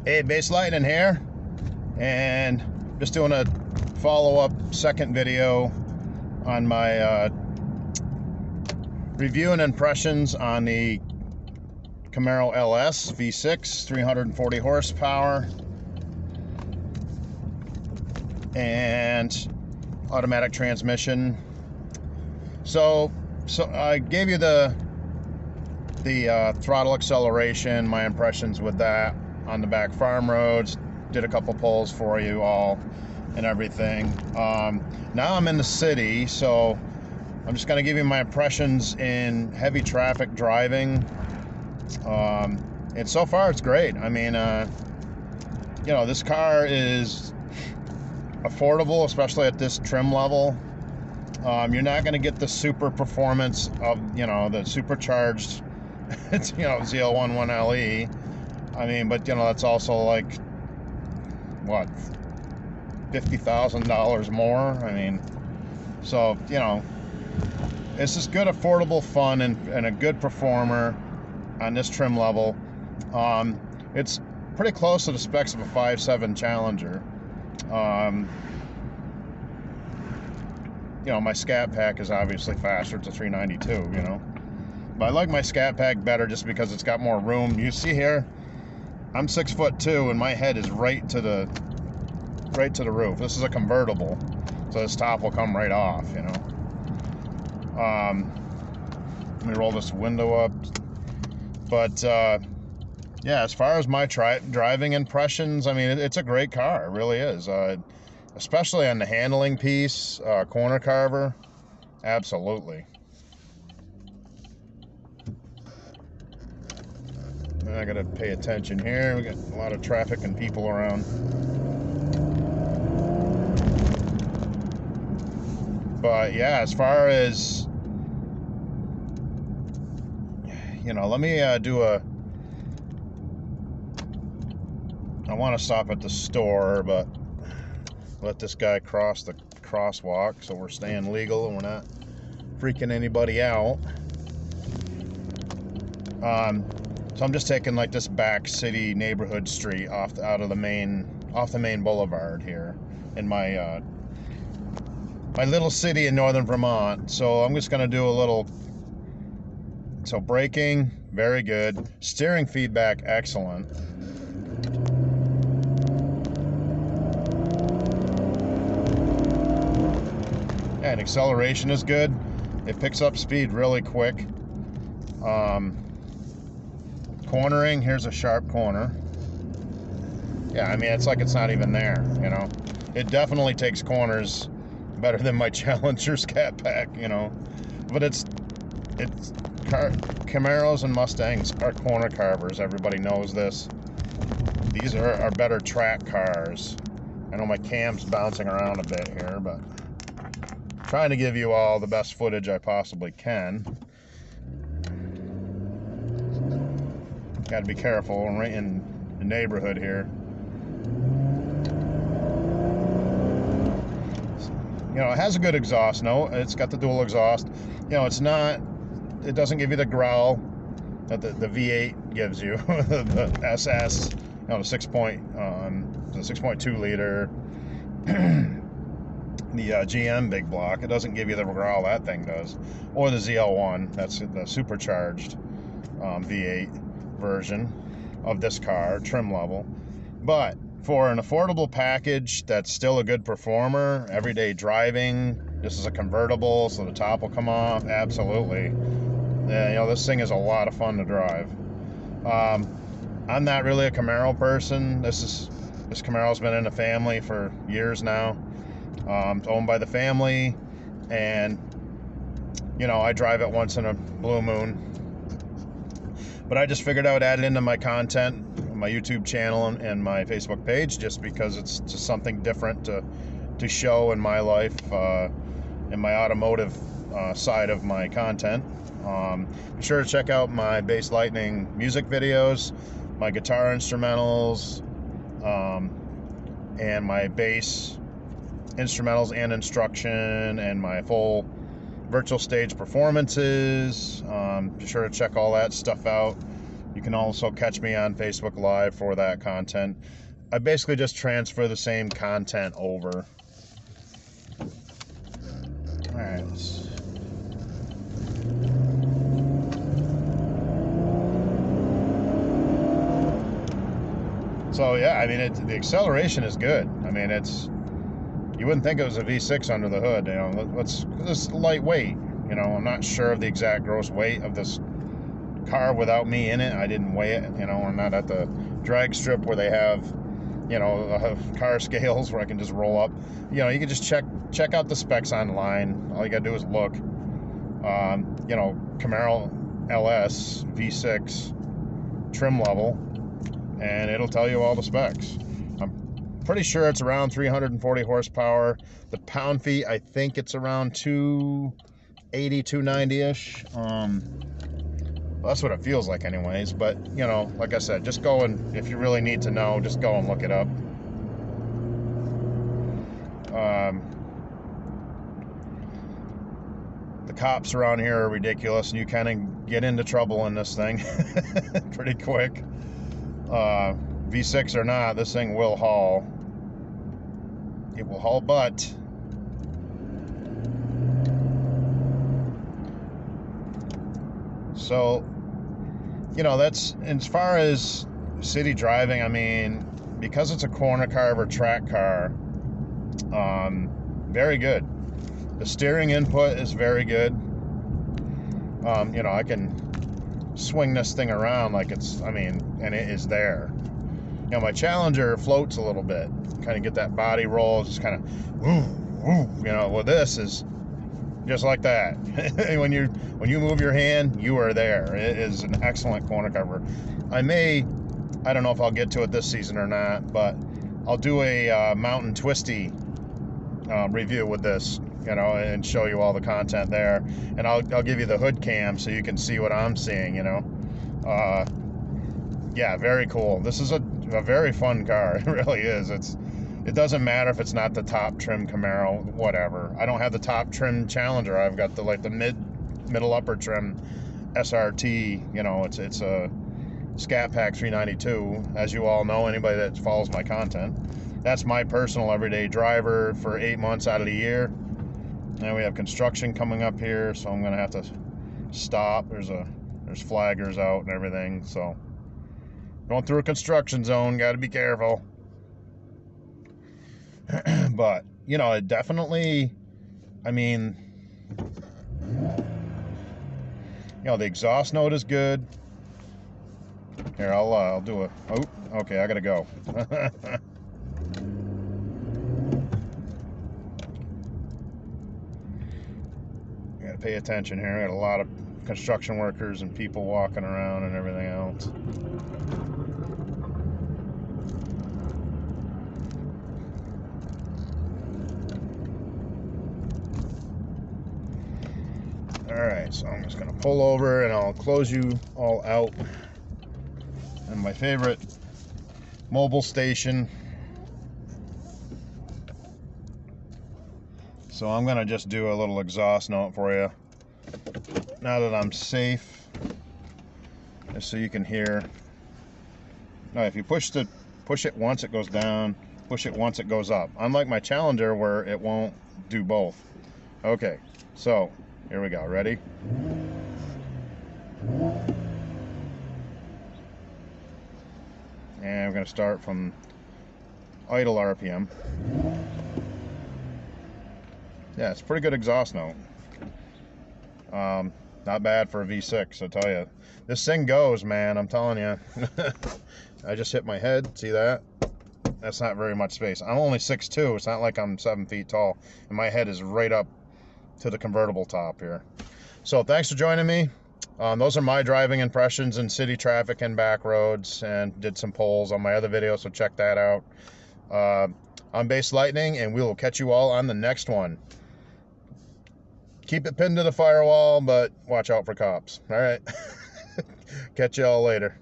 Hey, Bass Lightning here, and just doing a follow-up second video on my review and impressions on the Camaro LS V6, 340 horsepower, and automatic transmission. So I gave you the throttle acceleration, my impressions with that on the back farm roads, did a couple polls for you all and everything. Now I'm in the city, so I'm just going to give you my impressions in heavy traffic driving. And so far it's great. I mean, you know, this car is affordable, especially at this trim level. You're not going to get the super performance of, you know, the supercharged you know, ZL11LE. I mean, but you know, that's also like what, $50,000 more. I mean, so you know, it's just good, affordable fun, and a good performer on this trim level. It's pretty close to the specs of a 5.7 Challenger. You know, my Scat Pack is obviously faster. It's a 392, you know. But I like my Scat Pack better just because it's got more room. You see here, I'm 6'2", and my head is right to the roof. This is a convertible, so this top will come right off, you know. Let me roll this window up. But yeah, as far as my driving impressions, I mean, it's a great car. It really is. Especially on the handling piece, corner carver, absolutely. I gotta pay attention here. We got a lot of traffic and people around. But yeah, as far as, you know, let me do a, I want to stop at the store, but let this guy cross the crosswalk, so we're staying legal and we're not freaking anybody out. So I'm just taking like this back city neighborhood street off the main boulevard here in my my little city in northern Vermont. So I'm just gonna do a little. So braking, very good. Steering feedback, excellent. And acceleration is good. It picks up speed really quick. Cornering, here's a sharp corner. Yeah, I mean, it's like it's not even there, you know. It definitely takes corners better than my Challenger Scat Pack, you know. But Camaros and Mustangs are corner carvers. Everybody knows this. These are better track cars. I know my cam's bouncing around a bit here, but trying to give you all the best footage I possibly can. Got to be careful. I'm right in the neighborhood here. You know, it has a good exhaust note. It's got the dual exhaust. You know, it doesn't give you the growl that the V8 gives you. the SS, you know, the 6.2 liter. The GM big block, it doesn't give you the growl that thing does. Or the ZL1, that's the supercharged V8 version of this car, trim level. But for an affordable package that's still a good performer, everyday driving, this is a convertible, so the top will come off, absolutely. Yeah, you know, this thing is a lot of fun to drive. I'm not really a Camaro person. This Camaro's been in the family for years now. It's owned by the family, and you know, I drive it once in a blue moon. But I just figured I would add it into my content, my YouTube channel and my Facebook page, just because it's just something different to show in my life, in my automotive side of my content. Be sure to check out my Bass Lightning music videos, my guitar instrumentals, and my bass instrumentals and instruction, and my full virtual stage performances. Be sure to check all that stuff out You can also catch me on Facebook Live for that content. I basically just transfer the same content over. All right, so yeah, I mean, the acceleration is good. I mean, you wouldn't think it was a V6 under the hood. You know, it's lightweight. You know, I'm not sure of the exact gross weight of this car without me in it. I didn't weigh it. You know, I'm not at the drag strip where they have, you know, car scales where I can just roll up. You know, you can just check out the specs online. All you gotta do is look. You know, Camaro LS V6 trim level, and it'll tell you all the specs. I'm pretty sure it's around 340 horsepower. The pound feet, I think it's around 280, 290-ish. Well, that's what it feels like anyways. But, you know, like I said, just go and, if you really need to know, just go and look it up. The cops around here are ridiculous, and you kind of get into trouble in this thing pretty quick. V6 or not, this thing will haul. It will haul butt. So, you know, that's, as far as city driving, I mean, because it's a corner carver track car, very good. The steering input is very good. You know, I can swing this thing around like it's, I mean, and it is there. You know, my Challenger floats a little bit. Kind of get that body roll, just kind of, woo, woo. You know, well, this is just like that. when you move your hand, you are there. It is an excellent corner cover. I don't know if I'll get to it this season or not, but I'll do a Mountain Twisty review with this, you know, and show you all the content there. And I'll give you the hood cam so you can see what I'm seeing, you know. Yeah, very cool. This is a very fun car. It really is. It doesn't matter if it's not the top trim Camaro, whatever. I don't have the top trim Challenger. I've got the middle upper trim SRT. You know, it's a Scat Pack 392, as you all know, anybody that follows my content. That's my personal everyday driver for 8 months out of the year. And we have construction coming up here, so I'm gonna have to stop. There's flaggers out and everything, so going through a construction zone, got to be careful. But, you know, it definitely, I mean, you know, the exhaust note is good. Here, I'll do oh, okay, I gotta go. Gotta pay attention here. I got a lot of construction workers and people walking around and everything else. Alright, so I'm just going to pull over and I'll close you all out. And my favorite mobile station. So I'm going to just do a little exhaust note for you. Now that I'm safe, just so you can hear. Now if you push it once, it goes down. Push it once, it goes up. Unlike my Challenger where it won't do both. Okay, so here we go. Ready? And we're going to start from idle RPM. Yeah, it's a pretty good exhaust note. Not bad for a V6, I tell you. This thing goes, man, I'm telling you. I just hit my head. See that? That's not very much space. I'm only 6'2". It's not like I'm 7 feet tall. And my head is right up to the convertible top here. So thanks for joining me. Those are my driving impressions in city traffic and back roads, and did some polls on my other video, so check that out. I'm Base Lightning, and we will catch you all on the next one. Keep it pinned to the firewall, but watch out for cops. All right. Catch you all later.